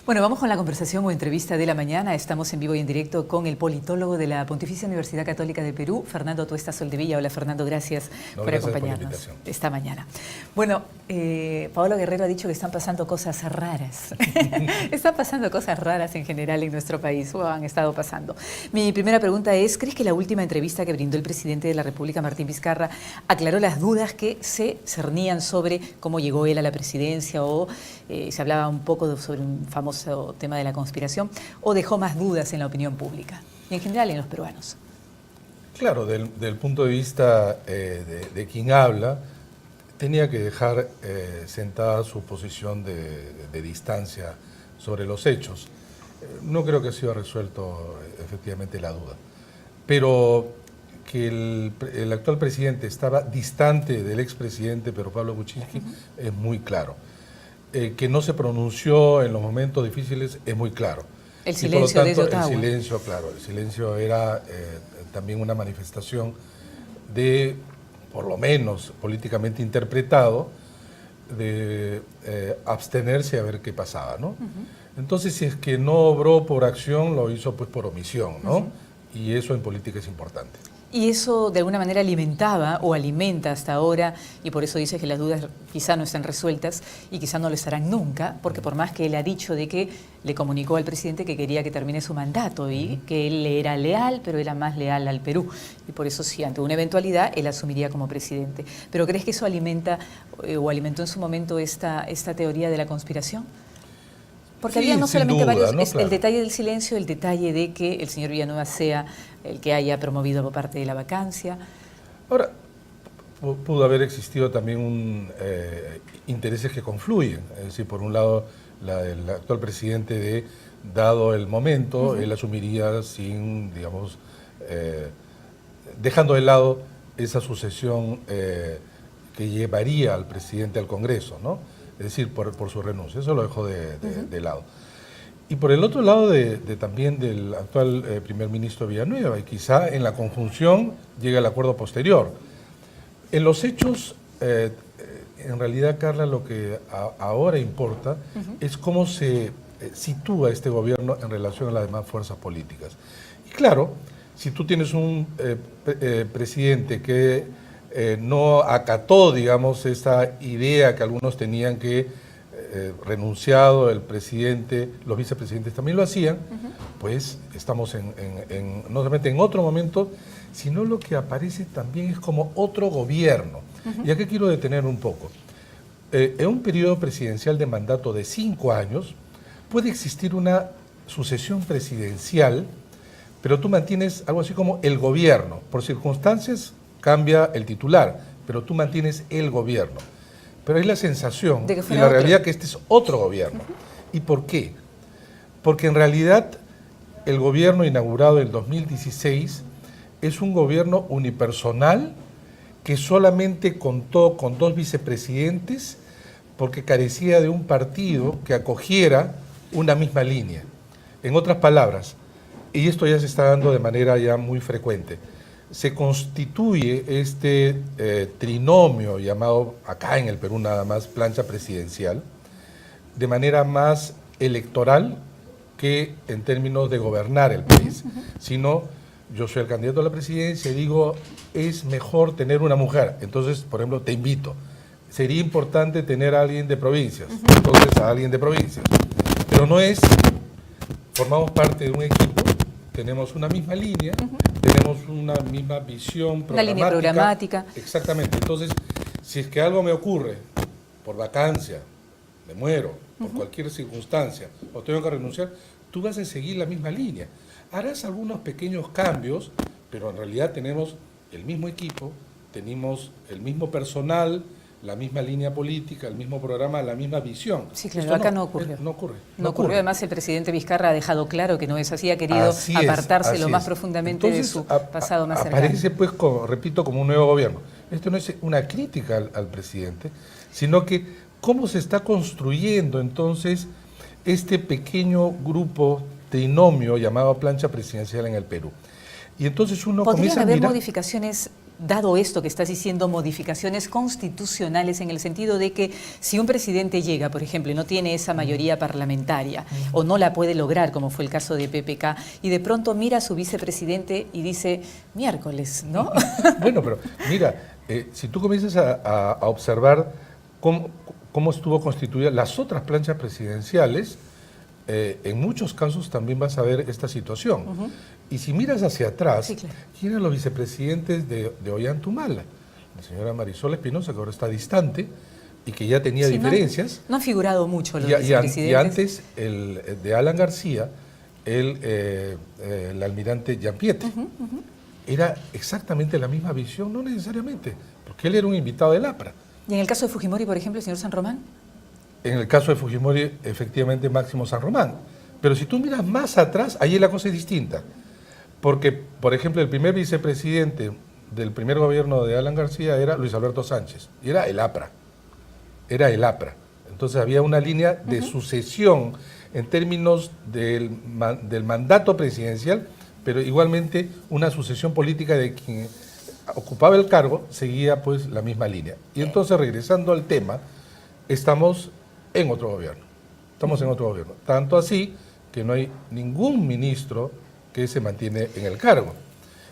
Bueno, vamos con la conversación o entrevista de la mañana. Estamos en vivo y en directo con el politólogo de la Pontificia Universidad Católica de Perú, Fernando Tuesta Soldevilla. Hola Fernando, gracias por acompañarnos esta mañana. Bueno, Paolo Guerrero ha dicho que están pasando cosas raras. Están pasando cosas raras en general en nuestro país, o han estado pasando. Mi primera pregunta es, ¿crees que la última entrevista que brindó el presidente de la República, Martín Vizcarra, aclaró las dudas que se cernían sobre cómo llegó él a la presidencia o se hablaba un poco sobre un famoso tema de la conspiración, o dejó más dudas en la opinión pública y en general en los peruanos? Claro, del punto de vista de quien habla, tenía que dejar sentada su posición de distancia sobre los hechos. No creo que ha sido resuelto efectivamente la duda, pero que el actual presidente estaba distante del expresidente Pedro Pablo Kuczynski es muy claro. Que no se pronunció en los momentos difíciles es muy claro. El silencio desde Ottawa. El silencio, claro, el silencio era también una manifestación de, por lo menos políticamente interpretado, de abstenerse a ver qué pasaba, ¿no? Entonces, si es que no obró por acción, lo hizo pues por omisión, ¿no? Y eso en política es importante. Y eso de alguna manera alimentaba o alimenta hasta ahora, y por eso dice que las dudas quizá no están resueltas y quizá no lo estarán nunca, porque por más que él ha dicho de que le comunicó al presidente que quería que termine su mandato y que él le era leal, pero era más leal al Perú. Y por eso sí, ante una eventualidad, él asumiría como presidente. ¿Pero crees que eso alimenta o alimentó en su momento esta teoría de la conspiración? Porque sí, había no solamente duda, varios, ¿no? Claro. El detalle del silencio, el detalle de que el señor Villanueva sea el que haya promovido por parte de la vacancia. Ahora, pudo haber existido también intereses que confluyen. Es decir, por un lado, el actual presidente, dado el momento, él asumiría sin, digamos, dejando de lado esa sucesión que llevaría al presidente al Congreso, ¿no? Es decir, por su renuncia. Eso lo dejó de lado. Y por el otro lado también del actual primer ministro Villanueva, y quizá en la conjunción llegue al acuerdo posterior. En los hechos, en realidad, Carla, lo que ahora importa es cómo se sitúa este gobierno en relación a las demás fuerzas políticas. Y claro, si tú tienes un presidente que no acató, digamos, esa idea que algunos tenían que renunciado el presidente, los vicepresidentes también lo hacían, pues estamos no solamente en otro momento, sino lo que aparece también es como otro gobierno. Y aquí quiero detener un poco. En un periodo presidencial de mandato de 5 años, puede existir una sucesión presidencial, pero tú mantienes algo así como el gobierno. Por circunstancias cambia el titular, pero tú mantienes el gobierno. Pero hay la sensación y la realidad que este es otro gobierno. ¿Y por qué? Porque en realidad el gobierno inaugurado en 2016 es un gobierno unipersonal que solamente contó con 2 vicepresidentes porque carecía de un partido que acogiera una misma línea. En otras palabras, y esto ya se está dando de manera ya muy frecuente, se constituye este trinomio llamado acá en el Perú nada más plancha presidencial de manera más electoral que en términos de gobernar el país. Sino, yo soy el candidato a la presidencia y digo, es mejor tener una mujer. Entonces, por ejemplo, te invito. Sería importante tener a alguien de provincias. Entonces, a alguien de provincias. Pero no es, formamos parte de un equipo, tenemos una misma línea, tenemos una misma visión programática. Una línea programática. Exactamente. Entonces, si es que algo me ocurre por vacancia, me muero, por cualquier circunstancia, o tengo que renunciar, tú vas a seguir la misma línea. Harás algunos pequeños cambios, pero en realidad tenemos el mismo equipo, tenemos el mismo personal, la misma línea política, el mismo programa, la misma visión. Sí, claro, acá no ocurrió. No ocurre. No ocurrió. Además, el presidente Vizcarra ha dejado claro que no es así, ha querido apartarse lo más profundamente de su pasado más cercano. Aparece, pues, repito, como un nuevo gobierno. Esto no es una crítica al presidente, sino que cómo se está construyendo entonces este pequeño grupo trinomio llamado plancha presidencial en el Perú. Y entonces uno comienza a mirar... ¿Podrían haber modificaciones dado esto que estás diciendo, modificaciones constitucionales en el sentido de que si un presidente llega, por ejemplo, y no tiene esa mayoría parlamentaria o no la puede lograr, como fue el caso de PPK, y de pronto mira a su vicepresidente y dice, miércoles, ¿no? Bueno, pero mira, si tú comienzas a observar cómo estuvo constituida las otras planchas presidenciales, en muchos casos también vas a ver esta situación. Y si miras hacia atrás, sí, claro, ¿quién eran los vicepresidentes de Ollanta-Humala? La señora Marisol Espinosa, que ahora está distante y que ya tenía diferencias. No han figurado mucho los vicepresidentes. Y antes, de Alan García, el almirante Giampietri. Era exactamente la misma visión, no necesariamente, porque él era un invitado del APRA. ¿Y en el caso de Fujimori, por ejemplo, el señor San Román? En el caso de Fujimori, efectivamente, Máximo San Román. Pero si tú miras más atrás, ahí la cosa es distinta. Porque, por ejemplo, el primer vicepresidente del primer gobierno de Alan García era Luis Alberto Sánchez, y era el APRA. Era el APRA. Entonces había una línea de sucesión en términos del mandato presidencial, pero igualmente una sucesión política de quien ocupaba el cargo seguía pues la misma línea. Y entonces, regresando al tema, estamos en otro gobierno. Estamos en otro gobierno. Tanto así que no hay ningún ministro que se mantiene en el cargo.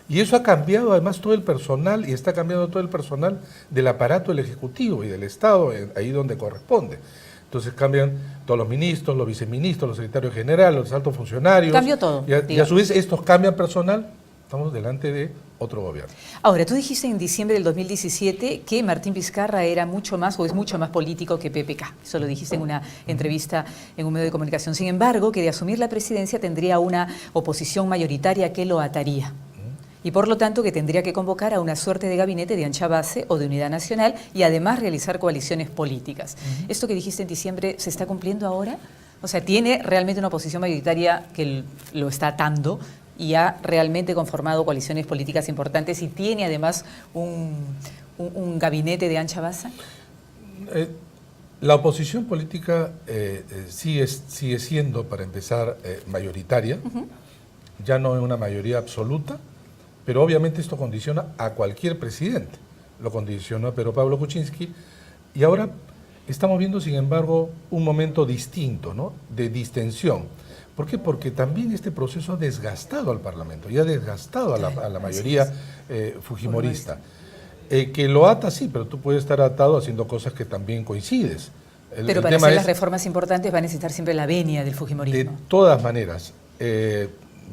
Y eso ha cambiado además todo el personal, y está cambiando todo el personal del aparato del Ejecutivo y del Estado, ahí donde corresponde. Entonces cambian todos los ministros, los viceministros, los secretarios generales, los altos funcionarios. Cambió todo. Y a su vez estos cambian personal. Estamos delante de otro gobierno. Ahora, tú dijiste en diciembre del 2017 que Martín Vizcarra era mucho más o es mucho más político que PPK. Eso lo dijiste en una entrevista en un medio de comunicación. Sin embargo, que de asumir la presidencia tendría una oposición mayoritaria que lo ataría. Y por lo tanto que tendría que convocar a una suerte de gabinete de ancha base o de unidad nacional y además realizar coaliciones políticas. ¿Esto que dijiste en diciembre se está cumpliendo ahora? O sea, ¿tiene realmente una oposición mayoritaria que lo está atando y ha realmente conformado coaliciones políticas importantes y tiene además un gabinete de ancha base? La oposición política sigue siendo, para empezar, mayoritaria. Ya no es una mayoría absoluta, pero obviamente esto condiciona a cualquier presidente. Lo condicionó a Pedro Pablo Kuczynski y ahora estamos viendo, sin embargo, un momento distinto, ¿no?, de distensión. ¿Por qué? Porque también este proceso ha desgastado al Parlamento y ha desgastado a la mayoría fujimorista. Que lo ata, sí, pero tú puedes estar atado haciendo cosas que también coincides. Pero para hacer las reformas importantes va a necesitar siempre la venia del fujimorismo. De todas maneras,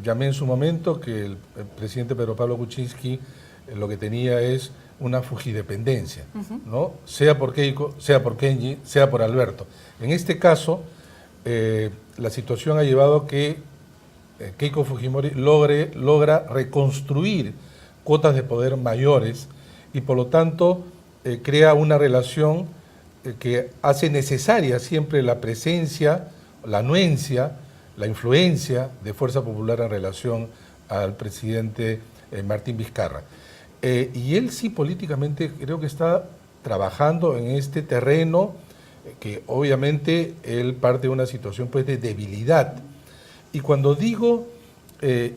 llamé en su momento que el presidente Pedro Pablo Kuczynski lo que tenía es una fujidependencia, ¿no? Sea por Keiko, sea por Kenji, sea por Alberto. En este caso, la situación ha llevado a que Keiko Fujimori logra reconstruir cuotas de poder mayores y por lo tanto crea una relación que hace necesaria siempre la presencia, la anuencia, la influencia de Fuerza Popular en relación al presidente Martín Vizcarra. Y él sí políticamente creo que está trabajando en este terreno que obviamente él parte de una situación pues de debilidad. Y cuando digo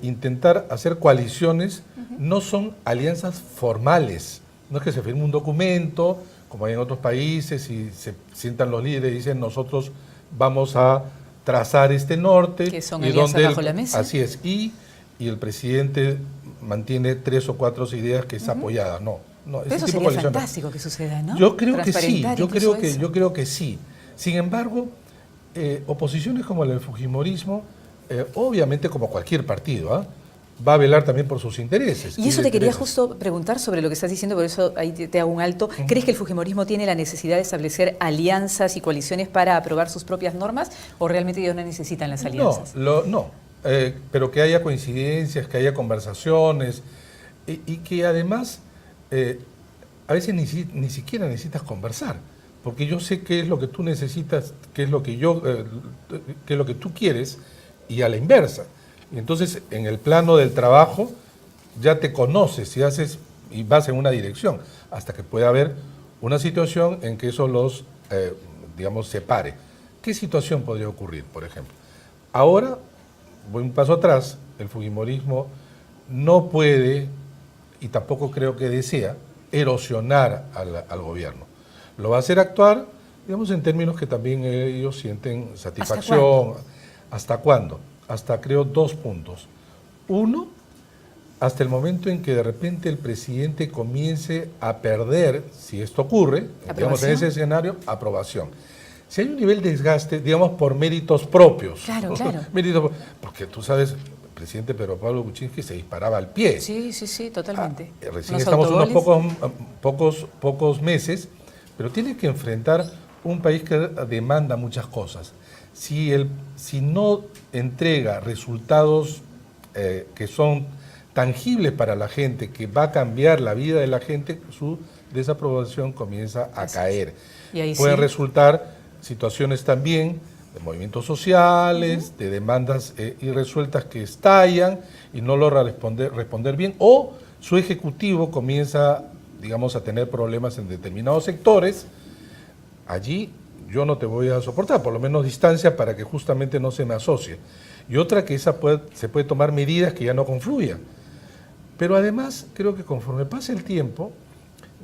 intentar hacer coaliciones, no son alianzas formales, no es que se firme un documento, como hay en otros países, y se sientan los líderes y dicen nosotros vamos a trazar este norte. Que son alianzas bajo la mesa. Así es, y el presidente mantiene 3 o 4 ideas que es apoyada, no. Pero eso sería fantástico que suceda, ¿no? Yo creo que sí, yo creo que sí. Sin embargo, oposiciones como la del fujimorismo, obviamente como cualquier partido, va a velar también por sus intereses. Y eso te quería justo preguntar sobre lo que estás diciendo, por eso ahí te hago un alto. ¿Crees que el fujimorismo tiene la necesidad de establecer alianzas y coaliciones para aprobar sus propias normas o realmente ellos no necesitan las alianzas? No, pero que haya coincidencias, que haya conversaciones y que además a veces ni siquiera necesitas conversar, porque yo sé qué es lo que tú necesitas, qué es lo que qué es lo que tú quieres y a la inversa. Y entonces en el plano del trabajo ya te conoces y vas en una dirección, hasta que pueda haber una situación en que eso los, digamos, separe. ¿Qué situación podría ocurrir, por ejemplo? Ahora, voy un paso atrás, el fujimorismo no puede y tampoco creo que desea erosionar al gobierno. Lo va a hacer actuar, digamos, en términos que también ellos sienten satisfacción. ¿Hasta cuándo? Hasta, creo, 2 puntos. Uno, hasta el momento en que de repente el presidente comience a perder, si esto ocurre, digamos, en ese escenario, aprobación. Si hay un nivel de desgaste, digamos, por méritos propios. Claro. Porque tú sabes, el presidente Pedro Pablo Kuczynski se disparaba al pie. Sí, totalmente. Recién estamos unos pocos meses, pero tiene que enfrentar un país que demanda muchas cosas. Si no entrega resultados que son tangibles para la gente, que va a cambiar la vida de la gente, su desaprobación comienza a caer. Y ahí pueden resultar situaciones también de movimientos sociales, de demandas irresueltas que estallan y no logra responder bien, o su ejecutivo comienza, digamos, a tener problemas en determinados sectores. Allí yo no te voy a soportar, por lo menos distancia, para que justamente no se me asocie. Y otra, que se puede tomar medidas que ya no confluyan. Pero además, creo que conforme pase el tiempo,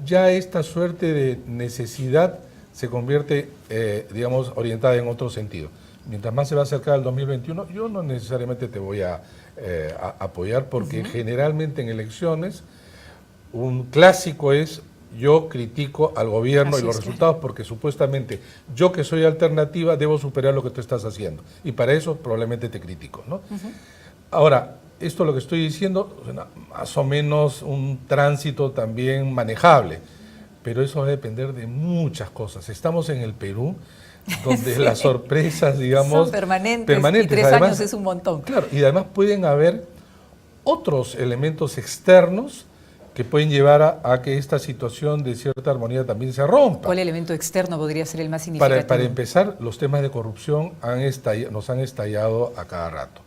ya esta suerte de necesidad se convierte, digamos, orientada en otro sentido. Mientras más se va a acercar al 2021, yo no necesariamente te voy a apoyar, porque generalmente en elecciones un clásico es: yo critico al gobierno y los resultados, porque supuestamente yo, que soy alternativa, debo superar lo que tú estás haciendo. Y para eso probablemente te critico, ¿no? Ahora, esto lo que estoy diciendo, más o menos un tránsito también manejable, pero eso va a depender de muchas cosas. Estamos en el Perú, donde las sorpresas, digamos, son permanentes. Y 3 además, años es un montón. Claro, y además pueden haber otros elementos externos que pueden llevar a que esta situación de cierta armonía también se rompa. ¿Cuál elemento externo podría ser el más significativo? Para empezar, los temas de corrupción nos han estallado a cada rato.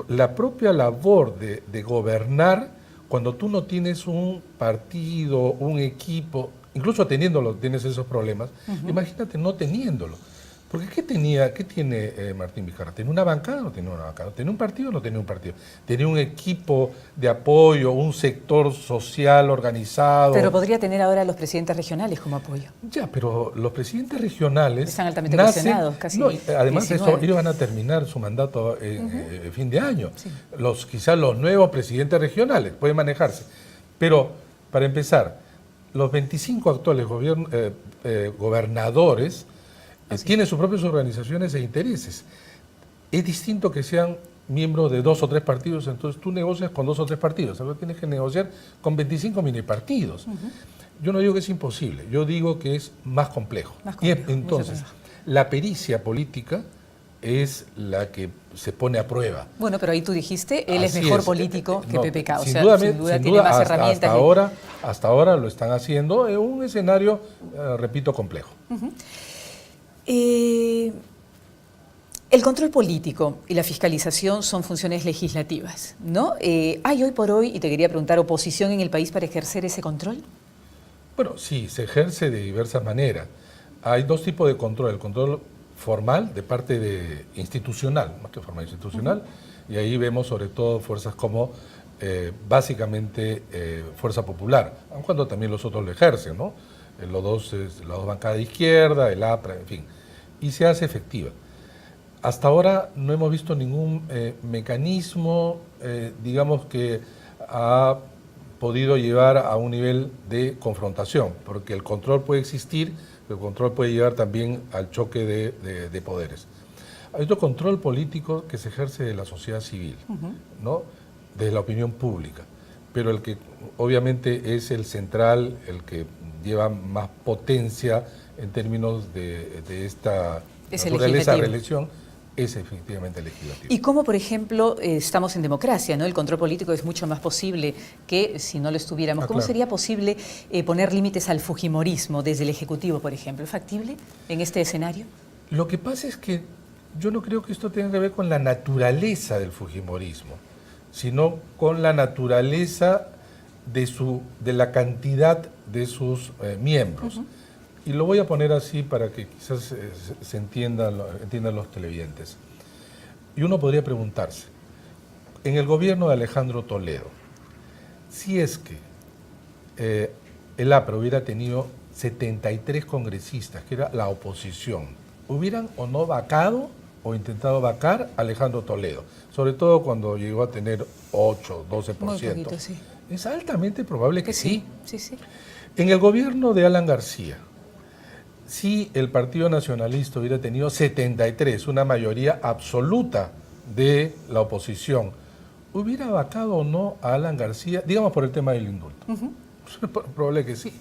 La propia labor de gobernar, cuando tú no tienes un partido, un equipo, incluso teniéndolo, tienes esos problemas, imagínate no teniéndolo. Porque ¿qué tiene Martín Vizcarra? ¿Tiene una bancada o no tiene una bancada? ¿Tiene un partido o no tiene un partido? ¿Tiene un equipo de apoyo, un sector social organizado? Pero podría tener ahora los presidentes regionales como apoyo. Ya, pero los presidentes regionales están altamente cuestionados, casi. No, además de eso, ellos van a terminar su mandato en fin de año. Sí. Quizás los nuevos presidentes regionales pueden manejarse. Pero, para empezar, los 25 actuales gobernadores tienen sus propias organizaciones e intereses. Es distinto que sean miembros de 2 o 3 partidos, entonces tú negocias con 2 o 3 partidos, ahora tienes que negociar con 25 mini partidos. Yo no digo que es imposible, yo digo que es más complejo. Y entonces, la pericia política es la que se pone a prueba. Bueno, pero ahí tú dijiste, él es mejor político que PPK, o sin sea, duda, sin duda tiene más herramientas. Hasta ahora lo están haciendo en un escenario, repito, complejo. El control político y la fiscalización son funciones legislativas, ¿no? ¿Hay hoy por hoy, y te quería preguntar, oposición en el país para ejercer ese control? Bueno, sí, se ejerce de diversas maneras. Hay 2 tipos de control: el control formal, de parte institucional, más que formal, institucional, y ahí vemos sobre todo fuerzas como, básicamente, Fuerza Popular, aun cuando también los otros lo ejercen, ¿no? Las dos bancadas de izquierda, el APRA, en fin, y se hace efectiva. Hasta ahora no hemos visto ningún mecanismo, digamos, que ha podido llevar a un nivel de confrontación, porque el control puede existir, pero el control puede llevar también al choque de poderes. Hay otro control político que se ejerce de la sociedad civil, ¿no? De la opinión pública, pero el que obviamente es el central, el que lleva más potencia en términos de esta naturaleza de reelección, es efectivamente legislativo. Y cómo, por ejemplo, estamos en democracia, ¿no? El control político es mucho más posible que si no lo estuviéramos. ¿Cómo sería posible poner límites al fujimorismo desde el Ejecutivo, por ejemplo? ¿Es factible en este escenario? Lo que pasa es que yo no creo que esto tenga que ver con la naturaleza del fujimorismo, sino con la naturaleza de la cantidad de sus miembros. Y lo voy a poner así para que quizás se entiendan los televidentes. Y uno podría preguntarse, en el gobierno de Alejandro Toledo, si es que el APRA hubiera tenido 73 congresistas, que era la oposición, ¿hubieran o no vacado o intentado vacar a Alejandro Toledo? Sobre todo cuando llegó a tener 8, 12%. Muy poquito, sí. Es altamente probable que sí. Sí, sí. En el gobierno de Alan García, si el Partido Nacionalista hubiera tenido 73, una mayoría absoluta de la oposición, ¿hubiera vacado o no a Alan García, digamos por el tema del indulto? Es probable que sí.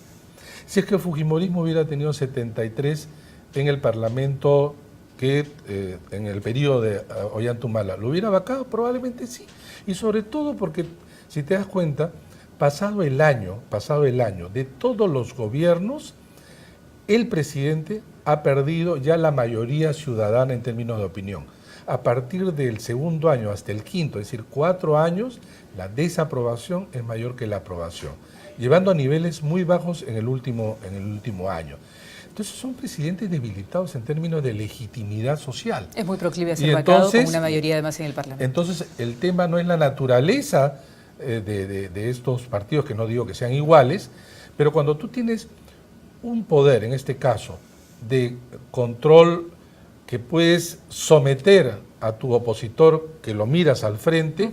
Si es que el fujimorismo hubiera tenido 73 en el Parlamento que en el periodo de Ollantumala, ¿lo hubiera vacado? Probablemente sí. Y sobre todo porque, si te das cuenta, pasado el año de todos los gobiernos, el presidente ha perdido ya la mayoría ciudadana en términos de opinión. A partir del segundo año hasta el quinto, es decir, 4 años, la desaprobación es mayor que la aprobación, llevando a niveles muy bajos en el último año. Entonces son presidentes debilitados en términos de legitimidad social. Es muy proclive a ser vacado con una mayoría además en el Parlamento. Entonces el tema no es la naturaleza de estos partidos, que no digo que sean iguales, pero cuando tú tienes un poder, en este caso, de control que puedes someter a tu opositor, que lo miras al frente,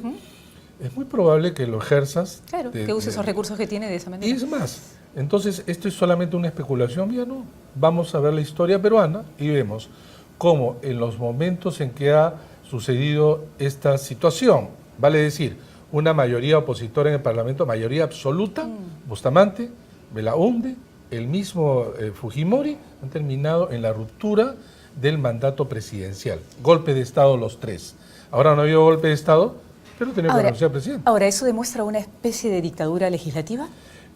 es muy probable que lo ejerzas. Claro, que use esos recursos que tiene de esa manera. Y es más, entonces esto es solamente una especulación, ya no. Vamos a ver la historia peruana y vemos cómo en los momentos en que ha sucedido esta situación, vale decir, una mayoría opositora en el Parlamento, mayoría absoluta, Bustamante, Belaúnde, el mismo Fujimori, han terminado en la ruptura del mandato presidencial. Golpe de Estado los tres. Ahora no ha habido golpe de Estado, pero tenemos que renunciar al presidente. Ahora, ¿eso demuestra una especie de dictadura legislativa?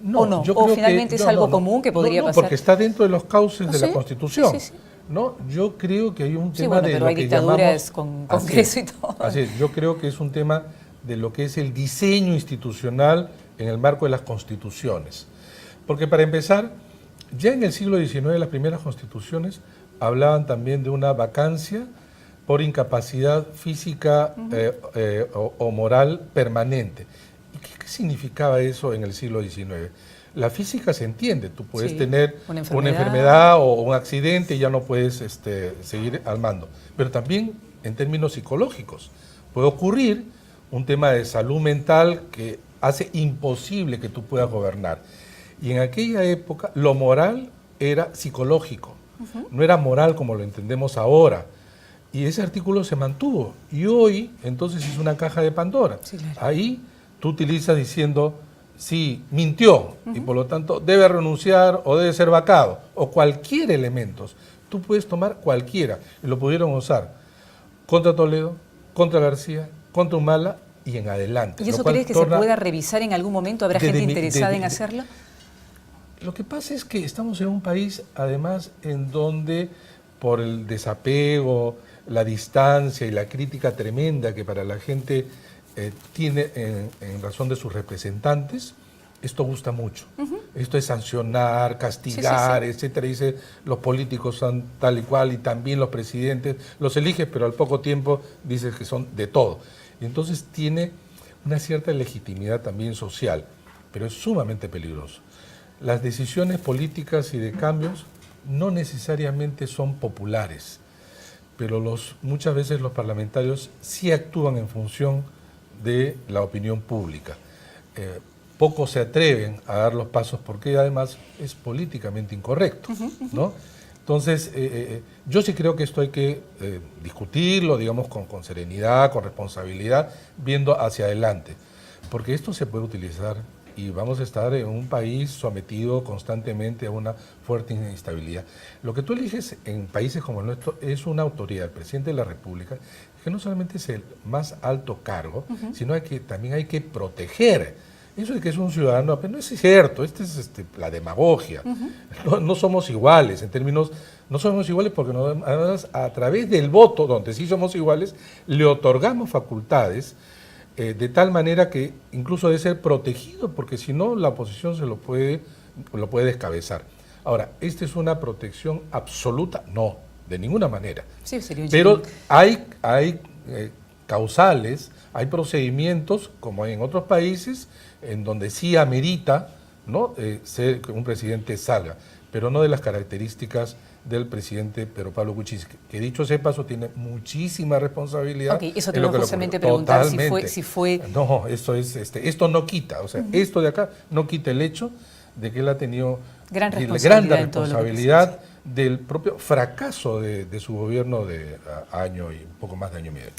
No, ¿O no? ¿O finalmente es algo común que podría pasar? Porque está dentro de los cauces de la Constitución. Sí. No, yo creo que hay un tema de pero lo hay que dictaduras llamamos, con Congreso y todo. Así es, yo creo que es un tema de lo que es el diseño institucional en el marco de las constituciones. Porque para empezar, ya en el siglo XIX las primeras constituciones hablaban también de una vacancia por incapacidad física o moral permanente. ¿Y qué significaba eso en el siglo XIX? La física se entiende, tú puedes tener una enfermedad o un accidente y ya no puedes seguir al mando. Pero también en términos psicológicos puede ocurrir un tema de salud mental que hace imposible que tú puedas gobernar. Y en aquella época lo moral era psicológico, no era moral como lo entendemos ahora. Y ese artículo se mantuvo. Y hoy, entonces, es una caja de Pandora. Sí, claro. Ahí tú utilizas diciendo, sí, mintió, y por lo tanto debe renunciar o debe ser vacado, o cualquier elemento. Tú puedes tomar cualquiera, y lo pudieron usar contra Toledo, contra García, contra Humala y en adelante. ¿Y eso crees que se pueda revisar en algún momento? ¿Habrá gente interesada en hacerlo? Lo que pasa es que estamos en un país, además, en donde por el desapego, la distancia y la crítica tremenda que para la gente tiene en razón de sus representantes, esto gusta mucho. Esto es sancionar, castigar, etcétera. Dice, los políticos son tal y cual y también los presidentes. Los eliges, pero al poco tiempo dices que son de todo. Y entonces tiene una cierta legitimidad también social, pero es sumamente peligroso. Las decisiones políticas y de cambios no necesariamente son populares, pero muchas veces los parlamentarios sí actúan en función de la opinión pública. Pocos se atreven a dar los pasos porque además es políticamente incorrecto, ¿no? Entonces, yo sí creo que esto hay que discutirlo, digamos, con serenidad, con responsabilidad, viendo hacia adelante, porque esto se puede utilizar y vamos a estar en un país sometido constantemente a una fuerte inestabilidad. Lo que tú eliges en países como el nuestro es una autoridad, el presidente de la República, que no solamente es el más alto cargo, sino que también hay que proteger. Eso de que es un ciudadano, pero no es cierto, esta es la demagogia. No somos iguales, en términos, no somos iguales porque además a través del voto, donde sí somos iguales, le otorgamos facultades de tal manera que incluso debe ser protegido, porque si no la oposición lo puede descabezar. Ahora, ¿esta es una protección absoluta? No, de ninguna manera. Sí, sería pero hay causales, Hay procedimientos, como hay en otros países, en donde sí amerita, ¿no?, ser que un presidente salga, pero no de las características del presidente Pedro Pablo Kuczynski, que dicho sea paso tiene muchísima responsabilidad. Ok, eso te iba justamente a preguntar si fue... No, esto no quita, o sea, esto de acá no quita el hecho de que él ha tenido gran responsabilidad del propio fracaso de su gobierno de año y un poco más de año y medio.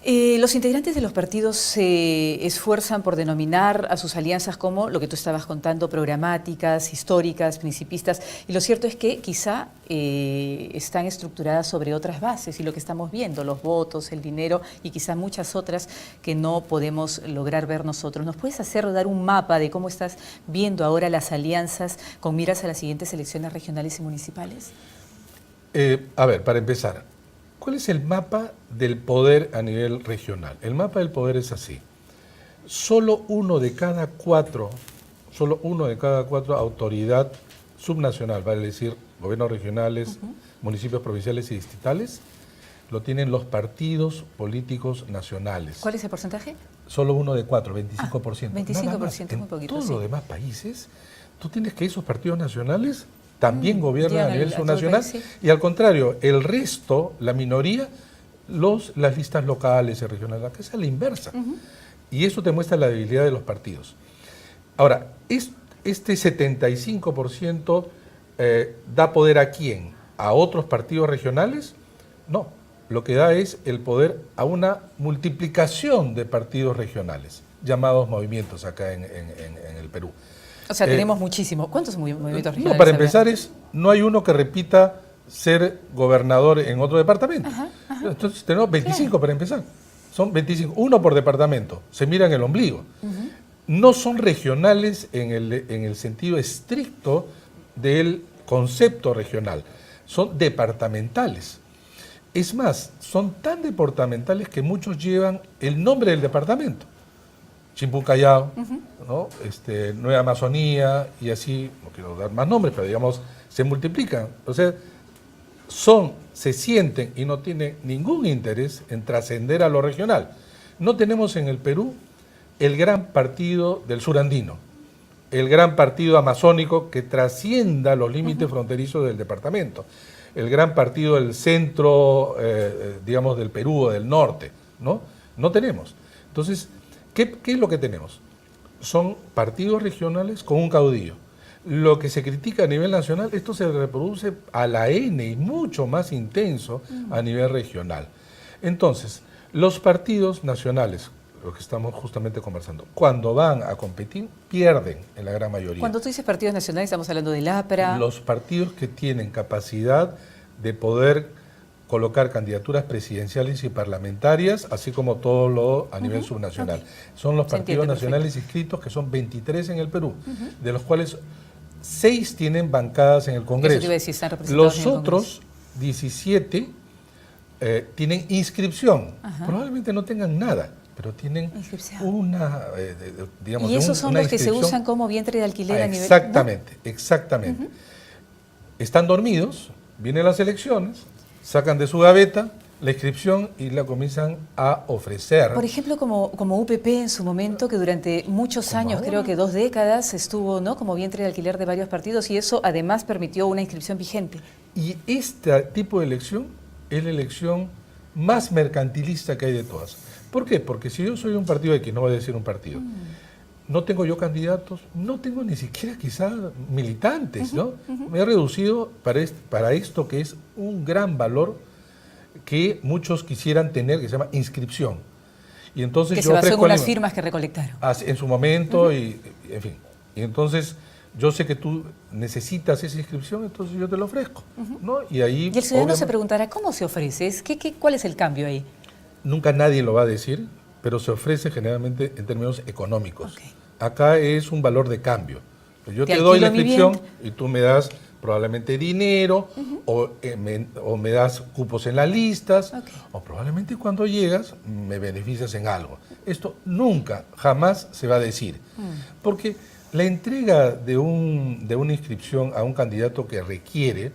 Los integrantes de los partidos se esfuerzan por denominar a sus alianzas como lo que tú estabas contando, programáticas, históricas, principistas, y lo cierto es que quizá están estructuradas sobre otras bases, y lo que estamos viendo, los votos, el dinero y quizá muchas otras que no podemos lograr ver nosotros. ¿Nos puedes dar un mapa de cómo estás viendo ahora las alianzas con miras a las siguientes elecciones regionales y municipales? A ver, para empezar, ¿cuál es el mapa del poder a nivel regional? El mapa del poder es así. Solo uno de cada cuatro autoridad subnacional, vale decir, gobiernos regionales, municipios provinciales y distritales, lo tienen los partidos políticos nacionales. ¿Cuál es el porcentaje? Solo uno de cuatro, 25%. 25%, muy poquito. En todos los demás países, tú tienes que esos partidos nacionales también gobiernan a nivel subnacional, sí. Y al contrario, el resto, la minoría, las listas locales y regionales, acá es a la inversa. Y eso te muestra la debilidad de los partidos. Ahora, este 75% da poder ¿a quién? ¿A otros partidos regionales? No, lo que da es el poder a una multiplicación de partidos regionales, llamados movimientos acá en el Perú. O sea, tenemos muchísimos. ¿Cuántos movimientos regionales? No, para empezar no hay uno que repita ser gobernador en otro departamento. Entonces tenemos 25 para empezar. Son 25, uno por departamento. Se mira en el ombligo. No son regionales en el sentido estricto del concepto regional. Son departamentales. Es más, son tan departamentales que muchos llevan el nombre del departamento. Chimpún Callao, ¿no? Nueva Amazonía, y así, no quiero dar más nombres, pero digamos, se multiplican. O sea, se sienten y no tienen ningún interés en trascender a lo regional. No tenemos en el Perú el gran partido del surandino, el gran partido amazónico que trascienda los límites fronterizos del departamento, el gran partido del centro, digamos, del Perú o del norte, ¿no? No tenemos. Entonces, ¿qué es lo que tenemos? Son partidos regionales con un caudillo. Lo que se critica a nivel nacional, esto se reproduce a la N y mucho más intenso a nivel regional. Entonces, los partidos nacionales, lo que estamos justamente conversando, cuando van a competir, pierden en la gran mayoría. Cuando tú dices partidos nacionales, estamos hablando del APRA. Los partidos que tienen capacidad de poder colocar candidaturas presidenciales y parlamentarias, así como todo lo a nivel subnacional. Son los partidos nacionales inscritos, que son 23 en el Perú, de los cuales 6 tienen bancadas en el Congreso. Eso te iba a decir, están representados los otros 17 tienen inscripción. Probablemente no tengan nada, pero tienen una, digamos, y esos son los que se usan como vientre de alquiler a nivel... Exactamente, exactamente. Están dormidos, vienen las elecciones, sacan de su gaveta la inscripción y la comienzan a ofrecer. Por ejemplo, como UPP en su momento, que durante muchos años, creo que 2 décadas, estuvo, ¿no?, como vientre de alquiler de varios partidos, y eso además permitió una inscripción vigente. Y este tipo de elección es la elección más mercantilista que hay de todas. ¿Por qué? Porque si yo soy un partido X, no voy a decir un partido, no tengo yo candidatos, no tengo ni siquiera quizá militantes, ¿no? Me he reducido para esto que es un gran valor que muchos quisieran tener, que se llama inscripción. Y entonces que se basó en unas firmas que recolectaron. En su momento, y en fin. Y entonces yo sé que tú necesitas esa inscripción, entonces yo te lo ofrezco, ¿no? Y ahí, el ciudadano se preguntará, ¿cómo se ofrece? ¿Cuál es el cambio ahí? Nunca nadie lo va a decir, pero se ofrece generalmente en términos económicos. Acá es un valor de cambio. Yo te doy la inscripción y tú me das probablemente dinero, o me das cupos en las listas, o probablemente cuando llegas me beneficias en algo. Esto nunca, jamás se va a decir. Porque la entrega de una inscripción a un candidato que requiere,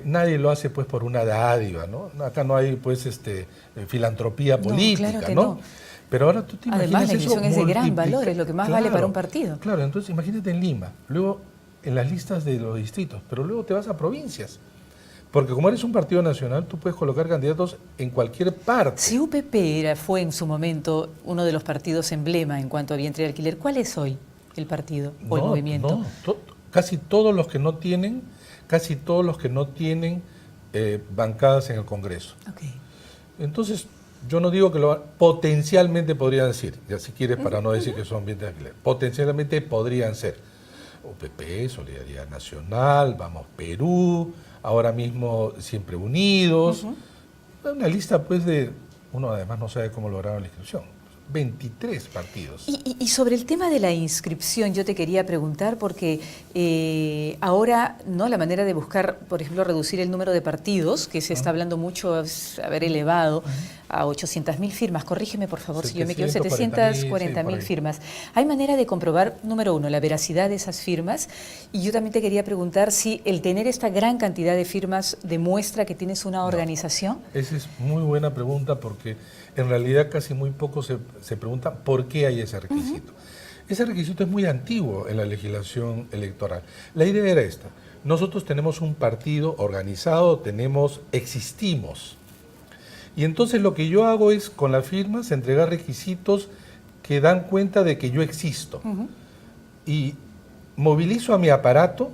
nadie lo hace pues por una dádiva, ¿no? Acá no hay pues filantropía política, claro que ¿no? Pero ahora tú te imaginas además, la eso elección es de gran valor, es lo que más vale para un partido. Claro, entonces imagínate en Lima, luego en las listas de los distritos, pero luego te vas a provincias. Porque como eres un partido nacional, tú puedes colocar candidatos en cualquier parte. Si UPP fue en su momento uno de los partidos emblema en cuanto a vientre de alquiler, ¿cuál es hoy el partido o el movimiento? Casi todos los que no tienen, bancadas en el Congreso. Okay. Entonces, yo no digo que potencialmente podrían ser, ya si quieres para no decir que son vientres de alquiler, potencialmente podrían ser UPP, Solidaridad Nacional, Vamos Perú, ahora mismo Siempre Unidos, una lista pues de, uno además no sabe cómo lograron la inscripción. 23 partidos. Y sobre el tema de la inscripción, yo te quería preguntar porque ahora no la manera de buscar, por ejemplo, reducir el número de partidos, que se está hablando mucho, haber elevado a 800.000 firmas. Corrígeme, por favor, si yo me equivoco, 740.000 firmas. ¿Hay manera de comprobar, número uno, la veracidad de esas firmas? Y yo también te quería preguntar si el tener esta gran cantidad de firmas demuestra que tienes una organización. Esa es muy buena pregunta porque en realidad casi muy poco se pregunta por qué hay ese requisito. Ese requisito es muy antiguo en la legislación electoral. La idea era esta: nosotros tenemos un partido organizado, existimos. Y entonces lo que yo hago es, con las firmas, entregar requisitos que dan cuenta de que yo existo. Y movilizo a mi aparato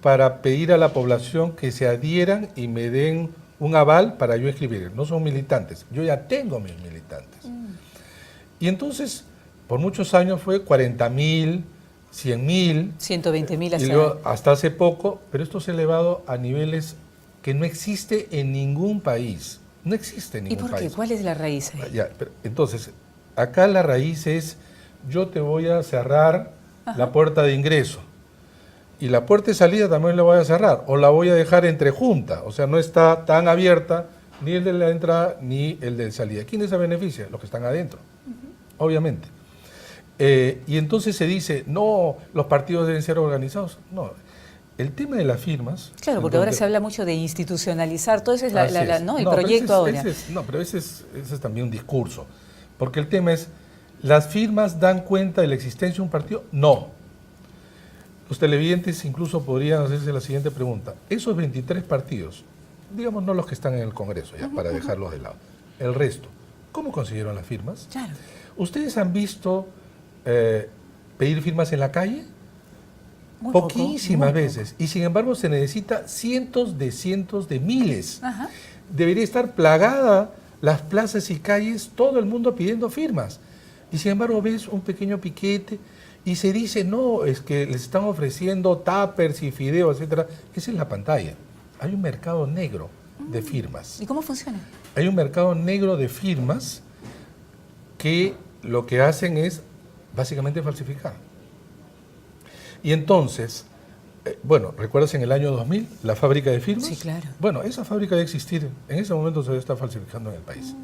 para pedir a la población que se adhieran y me den un aval para yo inscribir. No son militantes, yo ya tengo mis militantes. Y entonces, por muchos años fue 40.000, 100.000. 120.000 hasta hace poco, pero esto se ha elevado a niveles que no existe en ningún país. No existe en ningún país. ¿Y por qué? ¿Cuál es la raíz ahí? Entonces, acá la raíz es, yo te voy a cerrar la puerta de ingreso. Y la puerta de salida también la voy a cerrar, o la voy a dejar entrejunta, o sea, no está tan abierta ni el de la entrada ni el de salida. ¿Quiénes se benefician? Los que están adentro, obviamente. Y entonces se dice, no, los partidos deben ser organizados. No, el tema de las firmas... Claro, porque ahora se habla mucho de institucionalizar, todo eso es, el proyecto ahora. Pero ese es también un discurso, porque el tema es, ¿las firmas dan cuenta de la existencia de un partido? No. Los televidentes incluso podrían hacerse la siguiente pregunta: esos 23 partidos, digamos no los que están en el Congreso, ya para dejarlos de lado, el resto, ¿cómo consiguieron las firmas? Claro. ¿Ustedes han visto pedir firmas en la calle? Muy Poquísimas veces. Y sin embargo se necesita cientos de miles. Debería estar plagada las plazas y calles, todo el mundo pidiendo firmas. Y sin embargo ves un pequeño piquete y se dice, no, es que les están ofreciendo tuppers y fideos, etcétera. Esa es la pantalla. Hay un mercado negro de firmas. ¿Y cómo funciona? Hay un mercado negro de firmas que lo que hacen es básicamente falsificar. Y entonces, ¿recuerdas en el año 2000 la fábrica de firmas? Sí, claro. Bueno, esa fábrica debe existir. En ese momento se está falsificando en el país.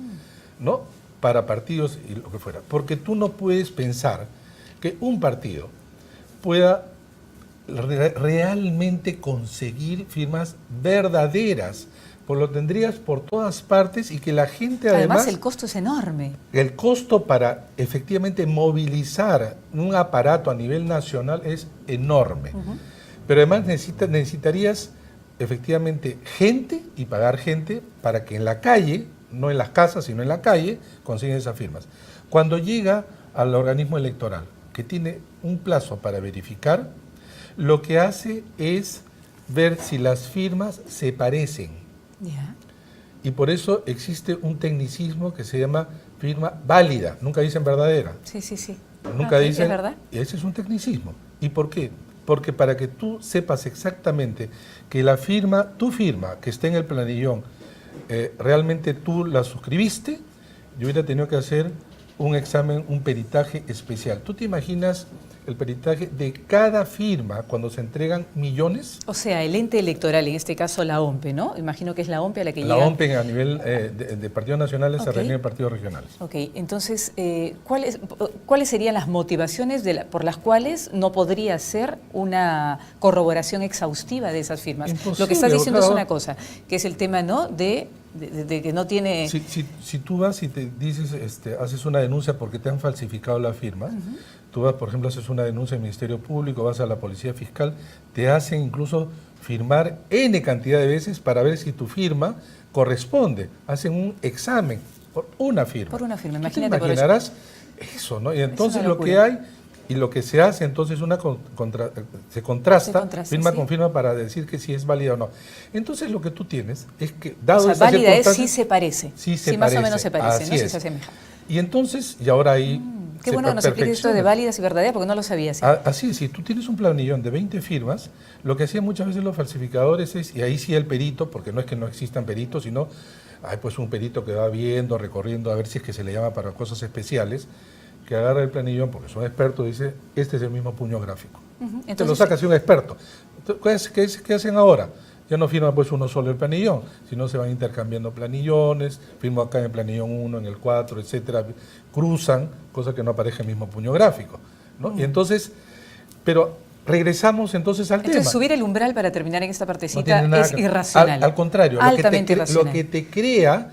¿No? Para partidos y lo que fuera. Porque tú no puedes pensar que un partido pueda realmente conseguir firmas verdaderas, pues lo tendrías por todas partes y que la gente además el costo es enorme. El costo para efectivamente movilizar un aparato a nivel nacional es enorme. Pero además necesitarías efectivamente gente y pagar gente para que en la calle, no en las casas, sino en la calle, consiguen esas firmas. Cuando llega al organismo electoral, que tiene un plazo para verificar, lo que hace es ver si las firmas se parecen. Y por eso existe un tecnicismo que se llama firma válida, nunca dicen verdadera. Sí. Nunca dicen, ¿es verdad? Ese es un tecnicismo. ¿Y por qué? Porque para que tú sepas exactamente que la firma, tu firma, que está en el planillón, realmente tú la suscribiste, yo hubiera tenido que hacer un examen, un peritaje especial. ¿Tú te imaginas el peritaje de cada firma cuando se entregan millones? O sea, el ente electoral, en este caso la OMPE, ¿no? Imagino que es la OMPE a la que llega... La OMPE a nivel de partidos nacionales se reúne en partidos regionales. Ok, entonces, ¿cuáles serían las motivaciones por las cuales no podría ser una corroboración exhaustiva de esas firmas? Imposible. Lo que estás diciendo es una cosa, que es el tema, ¿no?, de de que no tiene... Si tú vas y te dices, haces una denuncia porque te han falsificado la firma, tú vas, por ejemplo, haces una denuncia al Ministerio Público, vas a la Policía Fiscal, te hacen incluso firmar N cantidad de veces para ver si tu firma corresponde. Hacen un examen por una firma. Por una firma, imagínate. Imagínate te imaginarás eso, ¿no? Y entonces lo que hay y lo que se hace, entonces se contrasta firma con firma para decir que si es válida o no. Entonces lo que tú tienes es que, dado esta válida es si se parece. Sí más o menos se parece, así ¿no? es. Si se asemeja. Y entonces, y ahora ahí... Qué bueno que nos expliques esto de válidas y verdaderas, porque no lo sabía así. Así es, si tú tienes un planillón de 20 firmas, lo que hacían muchas veces los falsificadores es, y ahí sí el perito, porque no es que no existan peritos, sino hay pues un perito que va viendo, recorriendo, a ver si es que se le llama para cosas especiales, que agarra el planillón, porque son expertos, dice, este es el mismo puño gráfico. Entonces, te lo saca así un experto. Entonces, ¿qué hacen ahora? Ya no firma pues uno solo el planillón, sino se van intercambiando planillones, firmo acá en el planillón 1, en el 4, etcétera, cruzan, cosa que no aparece el mismo puño gráfico, ¿no? Y entonces, pero regresamos entonces al tema. Entonces subir el umbral para terminar en esta partecita es irracional. Al contrario, altamente irracional. Lo que te crea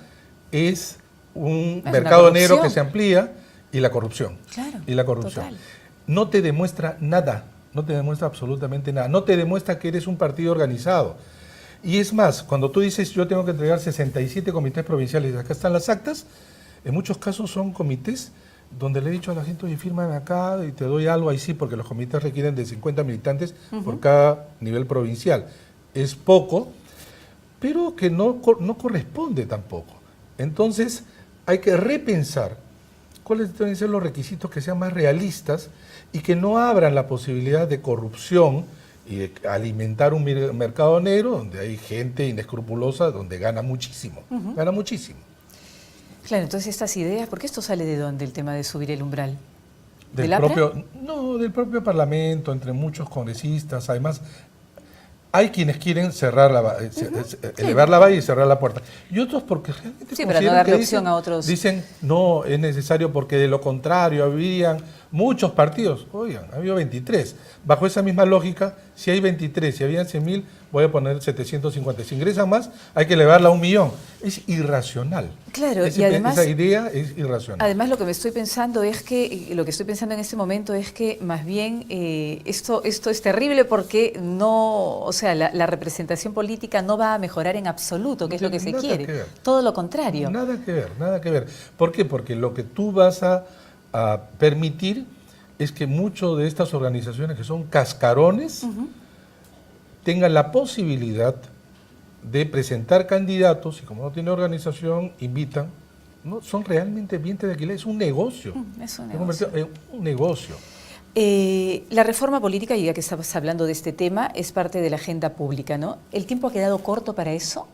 es un mercado negro que se amplía y la corrupción. Claro, y la corrupción. Total. No te demuestra nada, no te demuestra absolutamente nada, no te demuestra que eres un partido organizado. Y es más, cuando tú dices yo tengo que entregar 67 comités provinciales, acá están las actas, en muchos casos son comités donde le he dicho a la gente, oye, fírmame acá y te doy algo, ahí sí, porque los comités requieren de 50 militantes por cada nivel provincial. Es poco, pero que no corresponde tampoco. Entonces, hay que repensar cuáles deben ser los requisitos que sean más realistas y que no abran la posibilidad de corrupción y de alimentar un mercado negro donde hay gente inescrupulosa, donde gana muchísimo, gana muchísimo. Claro, entonces estas ideas, ¿por qué esto sale de dónde, el tema de subir el umbral? Del propio Parlamento, entre muchos congresistas, además... Hay quienes quieren cerrar elevar la valla y cerrar la puerta. Y otros porque realmente para no darle opción a otros. Dicen, no, es necesario porque de lo contrario habrían muchos partidos. Oigan, ha habido 23. Bajo esa misma lógica, si hay 23, si habían 100.000, voy a poner 750. Si ingresan más, hay que elevarla a 1.000.000. Es irracional. Claro, y además... Esa idea es irracional. Además, lo que estoy pensando en este momento es que más bien esto es terrible porque no, o sea, la representación política no va a mejorar en absoluto, que es lo que se quiere. Todo lo contrario. Nada que ver. ¿Por qué? Porque lo que tú vas a permitir es que muchas de estas organizaciones que son cascarones tengan la posibilidad de presentar candidatos y como no tiene organización, invitan. ¿No? Son realmente vientres de alquiler, es un negocio. Es un negocio. Se ha convertido en un negocio. La reforma política, y ya que estabas hablando de este tema, es parte de la agenda pública, ¿no? ¿El tiempo ha quedado corto para eso?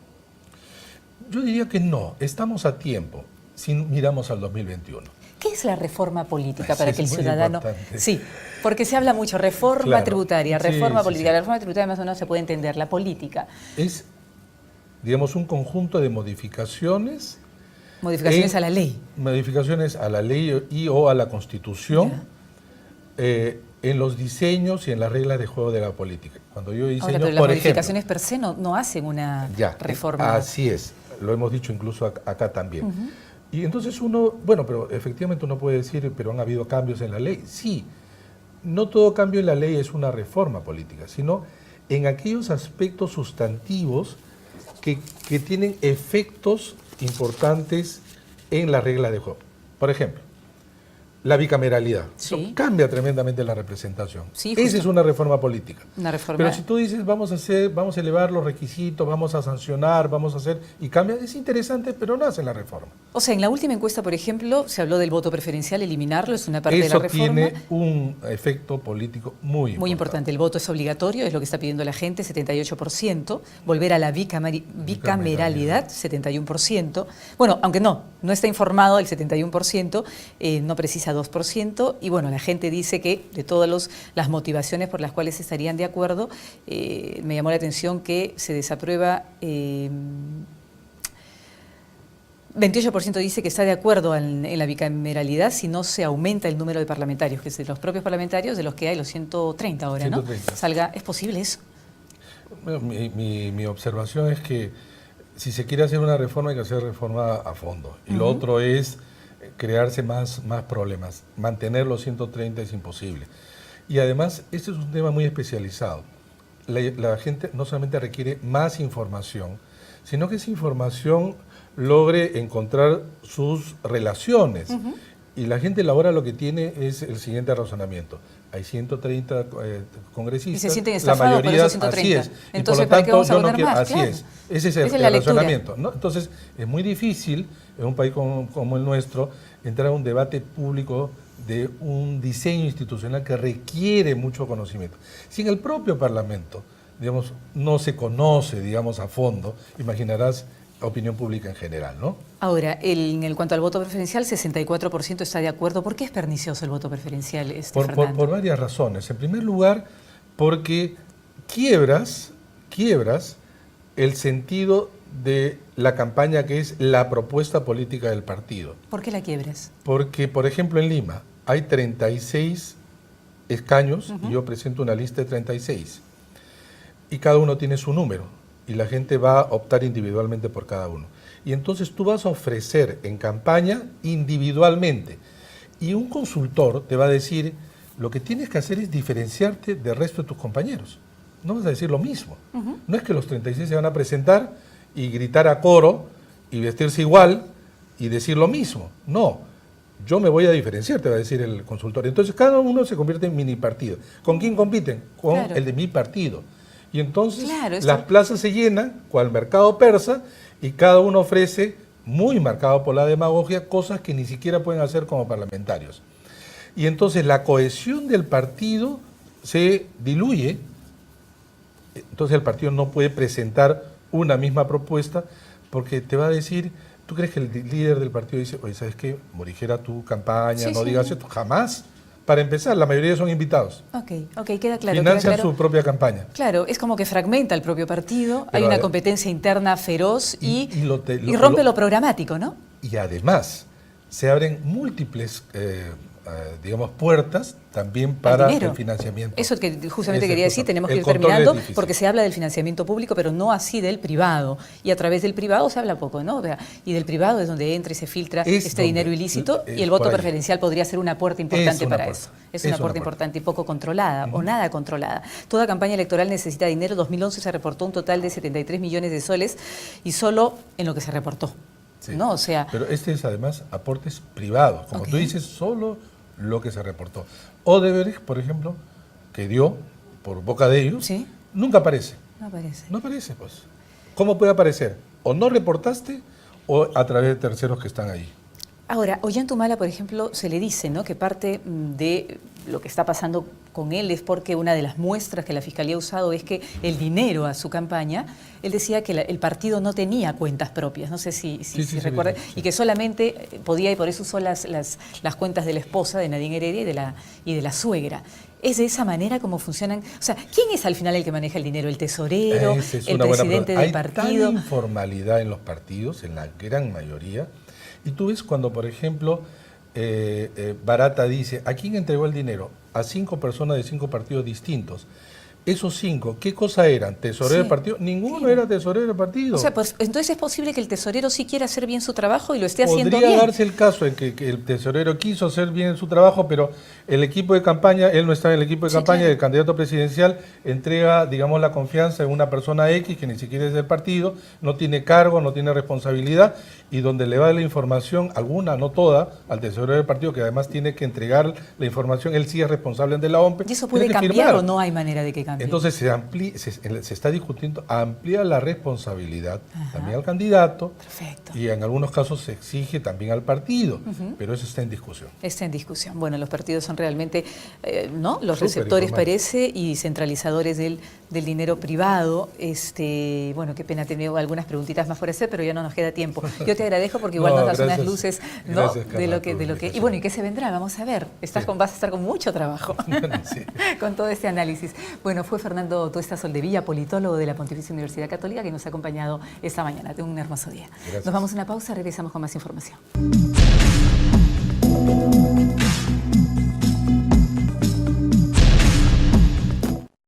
Yo diría que no, estamos a tiempo, si miramos al 2021. ¿Qué es la reforma política para que el ciudadano... Importante. Sí, porque se habla mucho, reforma tributaria, reforma política. La reforma tributaria más o menos se puede entender, la política. Es, digamos, un conjunto de modificaciones... Modificaciones a la ley. Modificaciones a la ley y o a la Constitución en los diseños y en las reglas de juego de la política. Cuando yo diseño, ahora, pero las modificaciones per se no hacen una reforma. Así es, lo hemos dicho incluso acá también. Y entonces uno, bueno, pero efectivamente uno puede decir, pero han habido cambios en la ley. Sí, no todo cambio en la ley es una reforma política, sino en aquellos aspectos sustantivos que tienen efectos importantes en la regla de juego. Por ejemplo, la bicameralidad. Sí. Eso cambia tremendamente la representación. Sí, esa es una reforma política. Una reforma. Pero si tú dices, vamos a elevar los requisitos, vamos a sancionar, vamos a hacer, y cambia, es interesante, pero no hace la reforma. O sea, en la última encuesta, por ejemplo, se habló del voto preferencial, eliminarlo, es una parte de la reforma. Eso tiene un efecto político muy importante. Muy importante. El voto es obligatorio, es lo que está pidiendo la gente, 78%. Volver a la bicameralidad, 71%. Bueno, aunque no está informado el 71%, no precisa 2%. Y bueno, la gente dice que de todas las motivaciones por las cuales estarían de acuerdo, me llamó la atención que se desaprueba... 28% dice que está de acuerdo en la bicameralidad si no se aumenta el número de parlamentarios, que es de los propios parlamentarios, de los que hay los 130 ahora, 130. ¿no? ¿Es posible eso? Bueno, mi observación es que si se quiere hacer una reforma, hay que hacer reforma a fondo. Y lo otro es crearse más problemas. Mantener los 130 es imposible. Y además, este es un tema muy especializado. La gente no solamente requiere más información, sino que esa información logre encontrar sus relaciones. Y la gente ahora lo que tiene es el siguiente razonamiento. Hay 130 congresistas, y se sienten la estafados mayoría, por esos 130. así es. Entonces, y por lo tanto, yo no quiero, así claro. es. Ese es el razonamiento, ¿no? Entonces, es muy difícil en un país como el nuestro entrar a un debate público de un diseño institucional que requiere mucho conocimiento. Si en el propio Parlamento, digamos, no se conoce, digamos, a fondo, imaginarás opinión pública en general, ¿no? Ahora, en cuanto al voto preferencial, 64% está de acuerdo. ¿Por qué es pernicioso el voto preferencial, por varias razones. En primer lugar, porque quiebras el sentido de la campaña, que es la propuesta política del partido. ¿Por qué la quiebras? Porque, por ejemplo, en Lima hay 36 escaños y yo presento una lista de 36. Y cada uno tiene su número y la gente va a optar individualmente por cada uno. Y entonces tú vas a ofrecer en campaña individualmente. Y un consultor te va a decir, lo que tienes que hacer es diferenciarte del resto de tus compañeros. No vas a decir lo mismo. No es que los 36 se van a presentar y gritar a coro y vestirse igual y decir lo mismo. No, yo me voy a diferenciar, te va a decir el consultor. Entonces cada uno se convierte en mini partido. ¿Con quién compiten? Con el de mi partido. Y entonces las plazas se llenan con el mercado persa y cada uno ofrece, muy marcado por la demagogia, cosas que ni siquiera pueden hacer como parlamentarios. Y entonces la cohesión del partido se diluye. Entonces el partido no puede presentar una misma propuesta porque te va a decir, ¿tú crees que el líder del partido dice, oye, ¿sabes qué? Morigera tu campaña, no digas esto? Jamás. Para empezar, la mayoría son invitados. Ok, queda claro. Financian su propia campaña. Claro, es como que fragmenta el propio partido, hay una competencia interna feroz y rompe lo programático, ¿no? Y además, se abren múltiples, digamos, puertas también para el financiamiento. Eso que justamente quería decir, tenemos que ir terminando, porque se habla del financiamiento público, pero no así del privado. Y a través del privado se habla poco, ¿no? Y del privado es donde entra y se filtra este dinero ilícito, y el voto preferencial podría ser una puerta importante para eso. Es una puerta importante y poco controlada, o nada controlada. Toda campaña electoral necesita dinero. En 2011 se reportó un total de 73 millones de soles, y solo en lo que se reportó. Sí. ¿No? O sea, pero este es además aportes privados, como tú dices, solo lo que se reportó. Odebrecht, por ejemplo, que dio por boca de ellos, nunca aparece. No aparece. No aparece, pues. ¿Cómo puede aparecer? O no reportaste o a través de terceros que están ahí. Ahora, Ollantumala, por ejemplo, se le dice, ¿no?, que parte de lo que está pasando con él es porque una de las muestras que la Fiscalía ha usado es que el dinero a su campaña, él decía que el partido no tenía cuentas propias, no sé si recuerda, y que solamente podía, y por eso usó las cuentas de la esposa, de Nadine Heredia, y de la suegra. ¿Es de esa manera como funcionan? O sea, ¿quién es al final el que maneja el dinero? ¿El tesorero? ¿El presidente del partido? Hay tanta informalidad en los partidos, en la gran mayoría. Y tú ves cuando, por ejemplo, Barata dice, ¿a quién entregó el dinero? A 5 personas de 5 partidos distintos. Esos 5, ¿qué cosa eran? ¿Tesorero del partido? Ninguno era tesorero del partido. O sea, pues entonces es posible que el tesorero sí quiera hacer bien su trabajo y lo esté haciendo bien. Podría darse el caso en que el tesorero quiso hacer bien su trabajo, pero el equipo de campaña, él no está en el equipo de campaña, el candidato presidencial entrega, digamos, la confianza en una persona X que ni siquiera es del partido, no tiene cargo, no tiene responsabilidad, y donde le va la información, alguna, no toda, al tesorero del partido, que además tiene que entregar la información, él sí es responsable ante la OMP. ¿Y eso puede cambiar o no hay manera de que cambie? Entonces se está discutiendo ampliar la responsabilidad también al candidato. Perfecto. Y en algunos casos se exige también al partido, pero eso está en discusión. Está en discusión. Bueno, los partidos son realmente los receptores, parece, y centralizadores del dinero privado. Bueno, qué pena, tengo algunas preguntitas más por hacer, pero ya no nos queda tiempo. Yo te agradezco porque igual nos das unas luces, ¿no? Gracias, Carla, de lo que y bueno, ¿y qué se vendrá? Vamos a ver. Vas a estar con mucho trabajo con todo este análisis. Bueno, fue Fernando Tuesta Soldevilla, politólogo de la Pontificia Universidad Católica, que nos ha acompañado esta mañana. Tengo un hermoso día. Gracias. Nos vamos a una pausa, regresamos con más información.